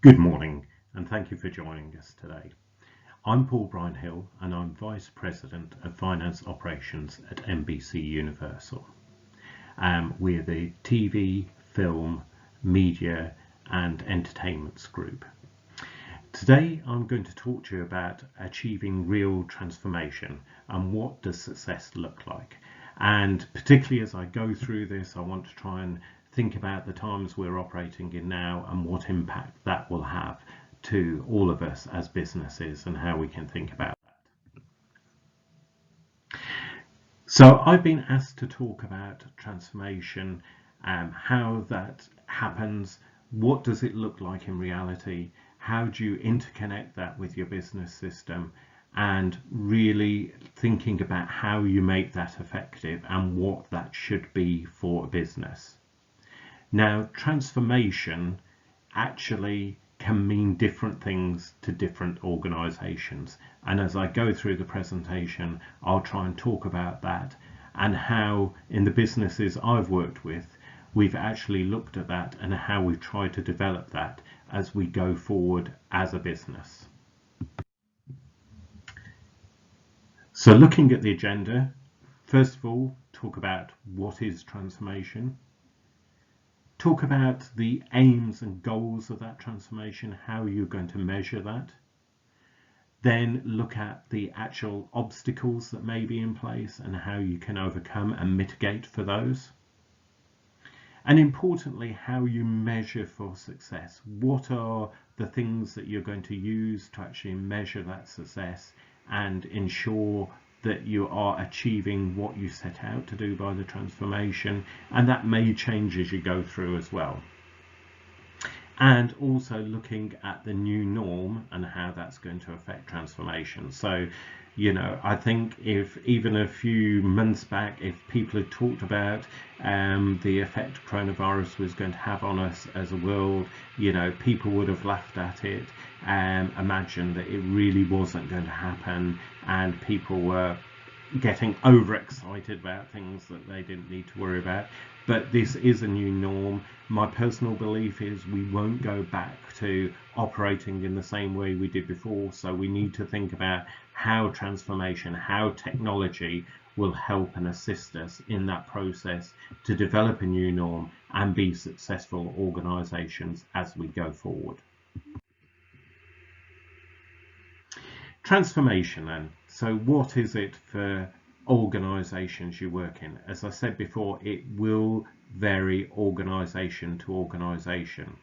Good morning, and thank you for joining us today. I'm Paul Bryan-Hill, and I'm Vice President of Finance Operations at NBC Universal. We're the TV, film, media, and entertainments group. Today, I'm going to talk to you about achieving real transformation and what does success look like. And particularly as I go through this, I want to try and think about the times we're operating in now and what impact that will have to all of us as businesses and how we can think about that. So I've been asked to talk about transformation, how that happens, what does it look like in reality, how do you interconnect that with your business system, and really thinking about how you make that effective and what that should be for a business. Now, transformation actually can mean different things to different organizations. And as I go through the presentation, I'll try and talk about that and how in the businesses I've worked with, we've actually looked at that and how we've tried to develop that as we go forward as a business. So looking at the agenda, first of all, talk about what is transformation. Talk about the aims and goals of that transformation, how you're going to measure that. Then look at the actual obstacles that may be in place and how you can overcome and mitigate for those. And importantly, how you measure for success. What are the things that you're going to use to actually measure that success and ensure that you are achieving what you set out to do by the transformation, and that may change as you go through as well. And also looking at the new norm and how that's going to affect transformation. So, I think if even a few months back, if people had talked about the effect coronavirus was going to have on us as a world, people would have laughed at it and imagined that it really wasn't going to happen, and people were getting overexcited about things that they didn't need to worry about. But this is a new norm. My personal belief is we won't go back to operating in the same way we did before. So we need to think about how transformation, how technology will help and assist us in that process to develop a new norm and be successful organizations as we go forward. Transformation then. So what is it for organizations you work in? As I said before, it will vary organization to organization.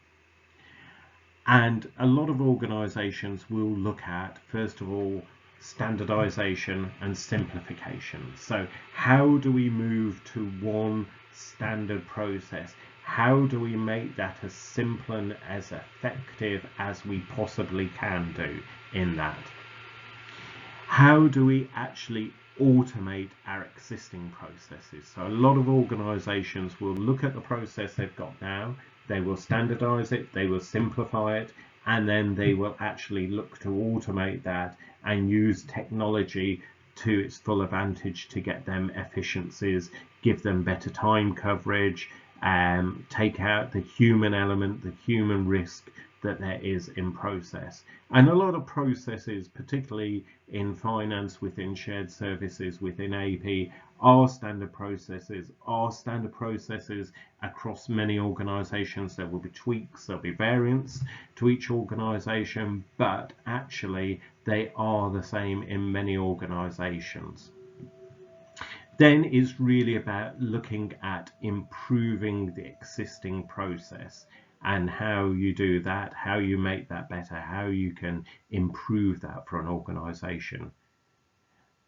And a lot of organizations will look at, first of all, standardization and simplification. So how do we move to one standard process? How do we make that as simple and as effective as we possibly can do in that? How do we actually automate our existing processes? So a lot of organizations will look at the process they've got now, they will standardize it, they will simplify it, and then they will actually look to automate that and use technology to its full advantage to get them efficiencies, give them better time coverage, take out the human element, the human risk that there is in process. And a lot of processes, particularly in finance, within shared services, within AP, are standard processes across many organizations. There will be tweaks, there'll be variants to each organization, but actually they are the same in many organizations. Then it's really about looking at improving the existing process and how you do that, how you make that better, how you can improve that for an organization.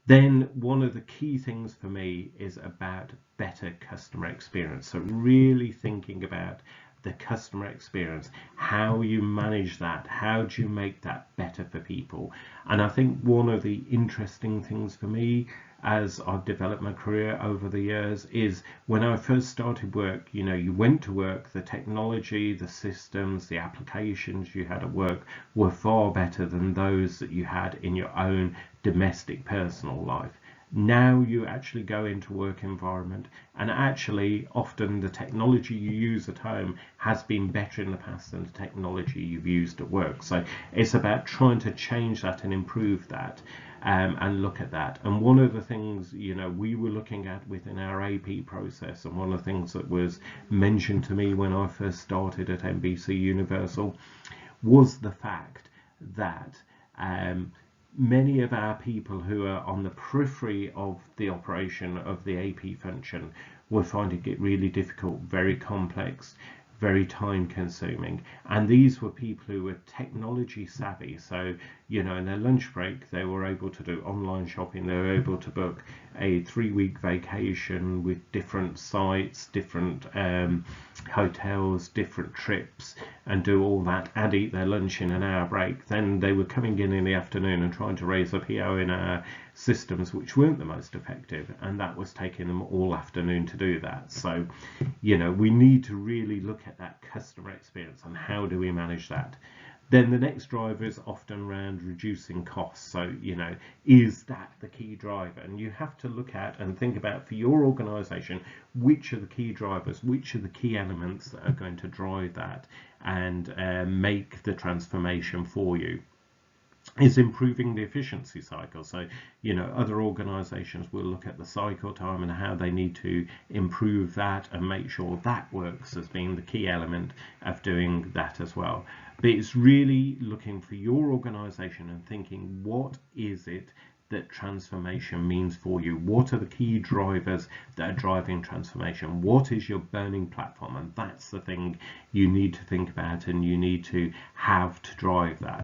Then one of the key things for me is about better customer experience. So really thinking about the customer experience, how you manage that, how do you make that better for people? And I think one of the interesting things for me as I've developed my career over the years is when I first started work, you went to work, the technology, the systems, the applications you had at work were far better than those that you had in your own domestic personal life. Now you actually go into work environment, and actually often the technology you use at home has been better in the past than the technology you've used at work. So it's about trying to change that and improve that, and look at that. And one of the things, we were looking at within our AP process, and one of the things that was mentioned to me when I first started at NBC Universal was the fact that many of our people who are on the periphery of the operation of the AP function were finding it really difficult, very complex, very time consuming. And these were people who were technology savvy. So, in their lunch break, they were able to do online shopping. They were able to book a 3-week vacation with different sites, different hotels, different trips, and do all that and eat their lunch in an hour break. Then they were coming in the afternoon and trying to raise a PO in our systems, which weren't the most effective, and that was taking them all afternoon to do that. So, we need to really look at that customer experience and how do we manage that. Then the next driver is often around reducing costs. So, is that the key driver? And you have to look at and think about, for your organization, which are the key drivers, which are the key elements that are going to drive that and make the transformation for you. Is improving the efficiency cycle. So, other organizations will look at the cycle time and how they need to improve that and make sure that works as being the key element of doing that as well. But it's really looking for your organization and thinking, what is it that transformation means for you? What are the key drivers that are driving transformation? What is your burning platform? And that's the thing you need to think about and you need to have to drive that.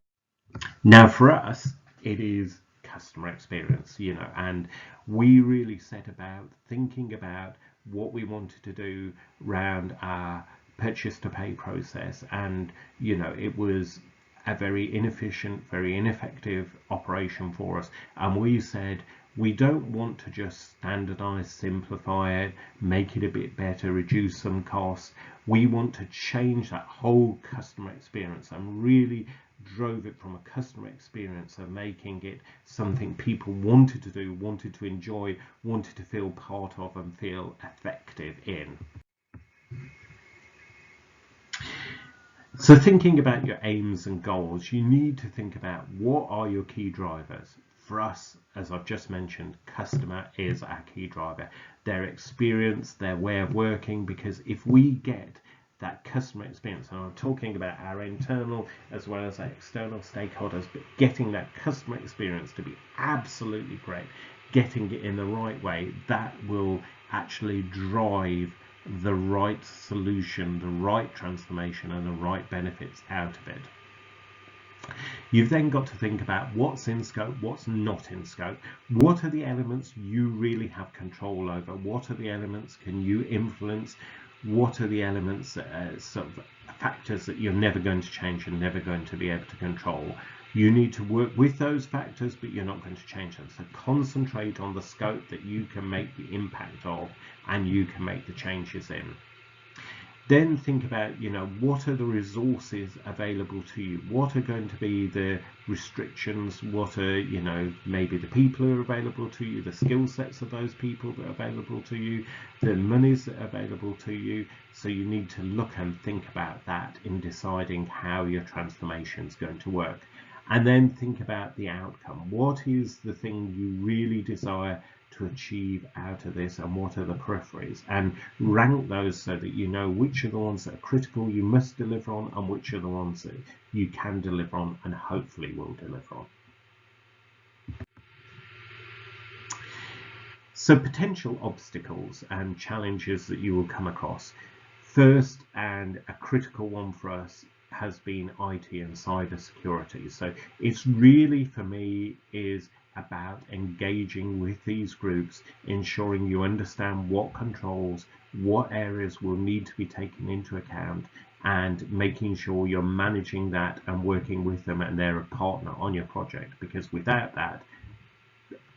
Now, for us, it is customer experience, and we really set about thinking about what we wanted to do around our purchase to pay process. And, it was a very inefficient, very ineffective operation for us. And we said, we don't want to just standardize, simplify it, make it a bit better, reduce some costs. We want to change that whole customer experience and really drove it from a customer experience of making it something people wanted to do, wanted to enjoy, wanted to feel part of and feel effective in. So thinking about your aims and goals, you need to think about what are your key drivers. For us, as I've just mentioned, customer is our key driver. Their experience, their way of working, because if we get that customer experience, and I'm talking about our internal as well as our external stakeholders, but getting that customer experience to be absolutely great, getting it in the right way, that will actually drive the right solution, the right transformation and the right benefits out of it. You've then got to think about what's in scope, what's not in scope. What are the elements you really have control over? What are the elements can you influence? What are the elements, sort of factors that you're never going to change and never going to be able to control? You need to work with those factors, but you're not going to change them. So concentrate on the scope that you can make the impact of and you can make the changes in. Then think about, what are the resources available to you? What are going to be the restrictions? What are, maybe the people who are available to you, the skill sets of those people that are available to you, the monies that are available to you. So you need to look and think about that in deciding how your transformation is going to work. And then think about the outcome. What is the thing you really desire to achieve out of this, and what are the peripheries, and rank those so that you know which are the ones that are critical you must deliver on and which are the ones that you can deliver on and hopefully will deliver on. So potential obstacles and challenges that you will come across. First, and a critical one for us, has been IT and cyber security. So it's really, for me, is about engaging with these groups, ensuring you understand what controls, what areas will need to be taken into account, and making sure you're managing that and working with them and they're a partner on your project. Because without that,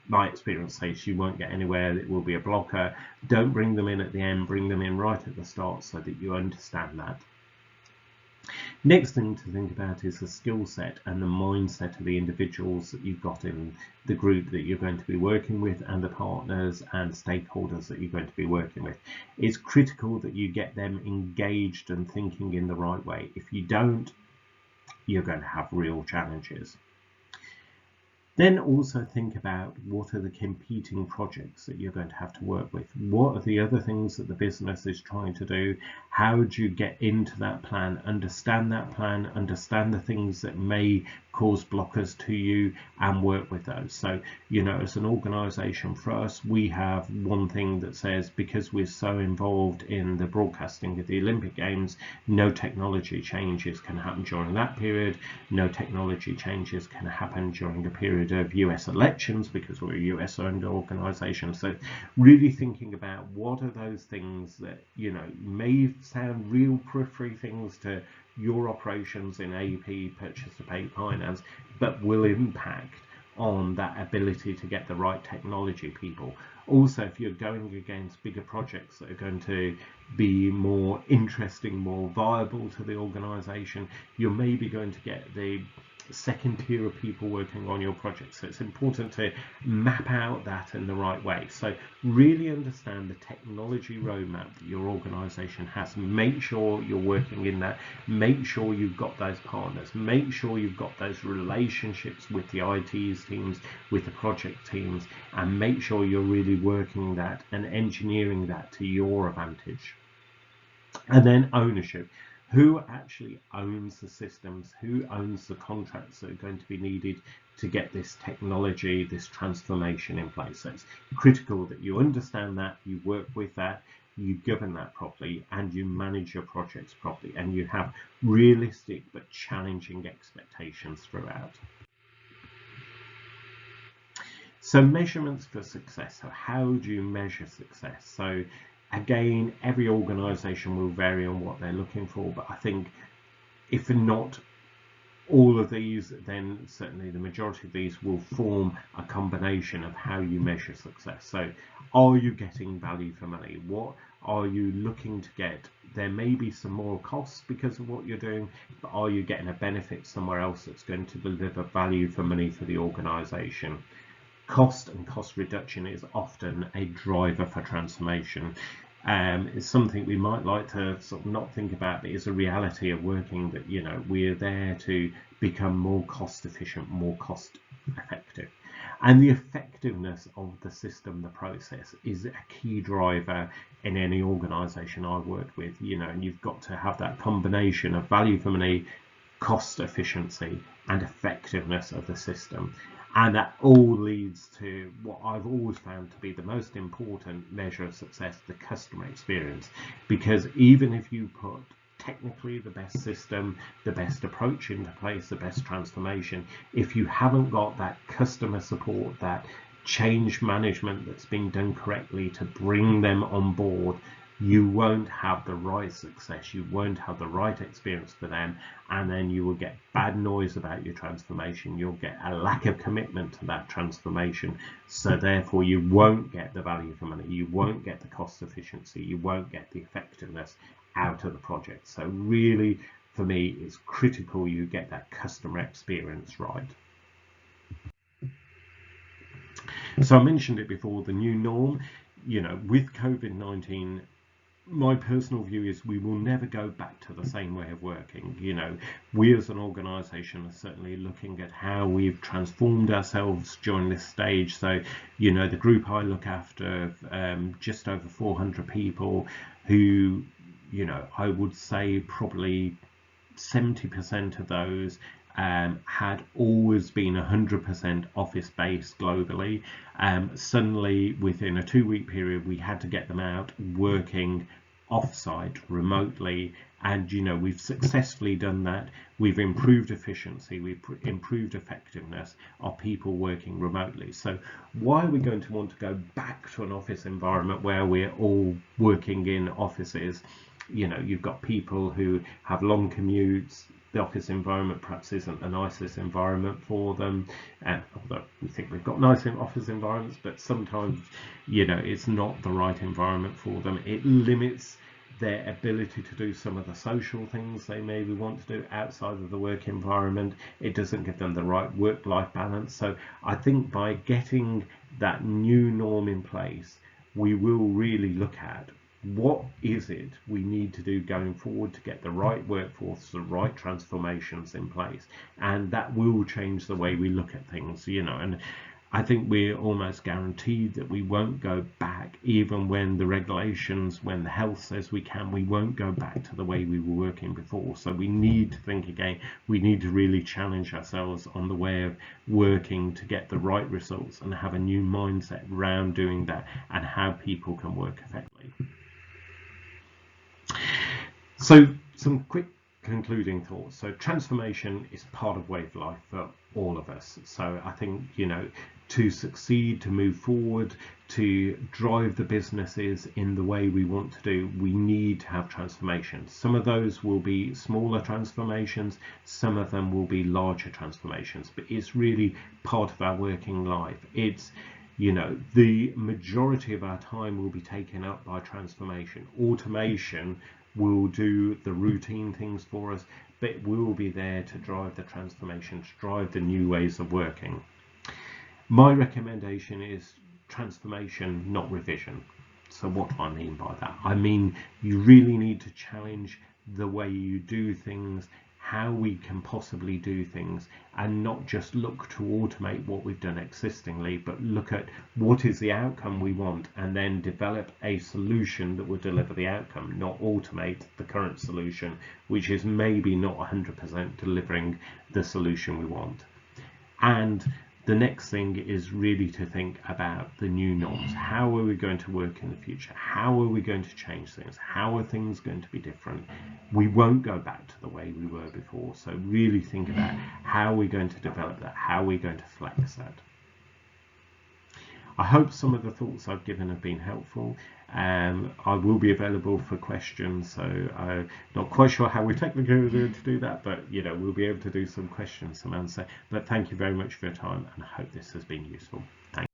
my experience says you won't get anywhere. It will be a blocker. Don't bring them in at the end, bring them in right at the start so that you understand that. Next thing to think about is the skill set and the mindset of the individuals that you've got in the group that you're going to be working with, and the partners and stakeholders that you're going to be working with. It's critical that you get them engaged and thinking in the right way. If you don't, you're going to have real challenges. Then also think about what are the competing projects that you're going to have to work with. What are the other things that the business is trying to do? How do you get into that plan, understand the things that may cause blockers to you, and work with those. So, as an organization, for us, we have one thing that says, because we're so involved in the broadcasting of the Olympic Games, no technology changes can happen during that period. No technology changes can happen during a period of US elections, because we're a US owned organization. So really thinking about what are those things that may sound real periphery things to your operations in AP, purchase to pay, finance, but will impact on that ability to get the right technology people. Also, if you're going against bigger projects that are going to be more interesting, more viable to the organization, you're maybe going to get the second tier of people working on your project. So it's important to map out that in the right way. So really understand the technology roadmap that your organization has. Make sure you're working in that. Make sure you've got those partners. Make sure you've got those relationships with the ITs teams, with the project teams, and make sure you're really working that and engineering that to your advantage. And then ownership. Who actually owns the systems? Who owns the contracts that are going to be needed to get this technology, this transformation in place? So it's critical that you understand that, you work with that, you govern that properly, and you manage your projects properly, and you have realistic but challenging expectations throughout. So measurements for success. So how do you measure success? So again, every organization will vary on what they're looking for, but I think if not all of these, then certainly the majority of these will form a combination of how you measure success. So are you getting value for money? What are you looking to get? There may be some more costs because of what you're doing, but are you getting a benefit somewhere else that's going to deliver value for money for the organization? Cost and cost reduction is often a driver for transformation. It's something we might like to sort of not think about, but it's a reality of working that we're there to become more cost efficient, more cost effective. And the effectiveness of the system, the process, is a key driver in any organization I've worked with. And you've got to have that combination of value for money, cost efficiency, and effectiveness of the system. And that all leads to what I've always found to be the most important measure of success, the customer experience. Because even if you put technically the best system, the best approach into place, the best transformation, if you haven't got that customer support, that change management that's being done correctly to bring them on board, you won't have the right success, you won't have the right experience for them, and then you will get bad noise about your transformation. You'll get a lack of commitment to that transformation, so therefore you won't get the value for money, you won't get the cost efficiency, you won't get the effectiveness out of the project. So really, for me, it's critical you get that customer experience right. So I mentioned it before, the new norm, with COVID-19, my personal view is we will never go back to the same way of working. We as an organisation are certainly looking at how we've transformed ourselves during this stage. So, the group I look after, just over 400 people who, I would say probably 70% of those had always been 100% office based globally. Suddenly, within a 2-week period, we had to get them out working off-site remotely, and we've successfully done that. We've improved efficiency, we've improved effectiveness of people working remotely. So why are we going to want to go back to an office environment where we're all working in offices? You've got people who have long commutes. The office environment perhaps isn't the nicest environment for them, although we think we've got nice office environments, but sometimes it's not the right environment for them. It limits their ability to do some of the social things they maybe want to do outside of the work environment. It doesn't give them the right work-life balance. So I think by getting that new norm in place, we will really look at what is it we need to do going forward to get the right workforce, the right transformations in place, and that will change the way we look at things, and I think we're almost guaranteed that we won't go back, even when the regulations, when the health says we can, we won't go back to the way we were working before. So we need to think again. We need to really challenge ourselves on the way of working to get the right results and have a new mindset around doing that and how people can work effectively. So some quick concluding thoughts. So transformation is part of way of life for all of us. So I think, to succeed, to move forward, to drive the businesses in the way we want to do, we need to have transformations. Some of those will be smaller transformations, some of them will be larger transformations, but it's really part of our working life. It's the majority of our time will be taken up by transformation. Automation will do the routine things for us, but it will be there to drive the transformation, to drive the new ways of working. My recommendation is transformation, not revision. So what do I mean by that? I mean, you really need to challenge the way you do things, how we can possibly do things, and not just look to automate what we've done existingly, but look at what is the outcome we want and then develop a solution that will deliver the outcome, not automate the current solution, which is maybe not 100% delivering the solution we want. And the next thing is really to think about the new norms. How are we going to work in the future? How are we going to change things? How are things going to be different? We won't go back to the way we were before. So really think about how we're going to develop that, how we're going to flex that. I hope some of the thoughts I've given have been helpful. I will be available for questions, so I'm not quite sure how we're technically going to do that, but we'll be able to do some questions, some answer. But thank you very much for your time, and I hope this has been useful. Thank you.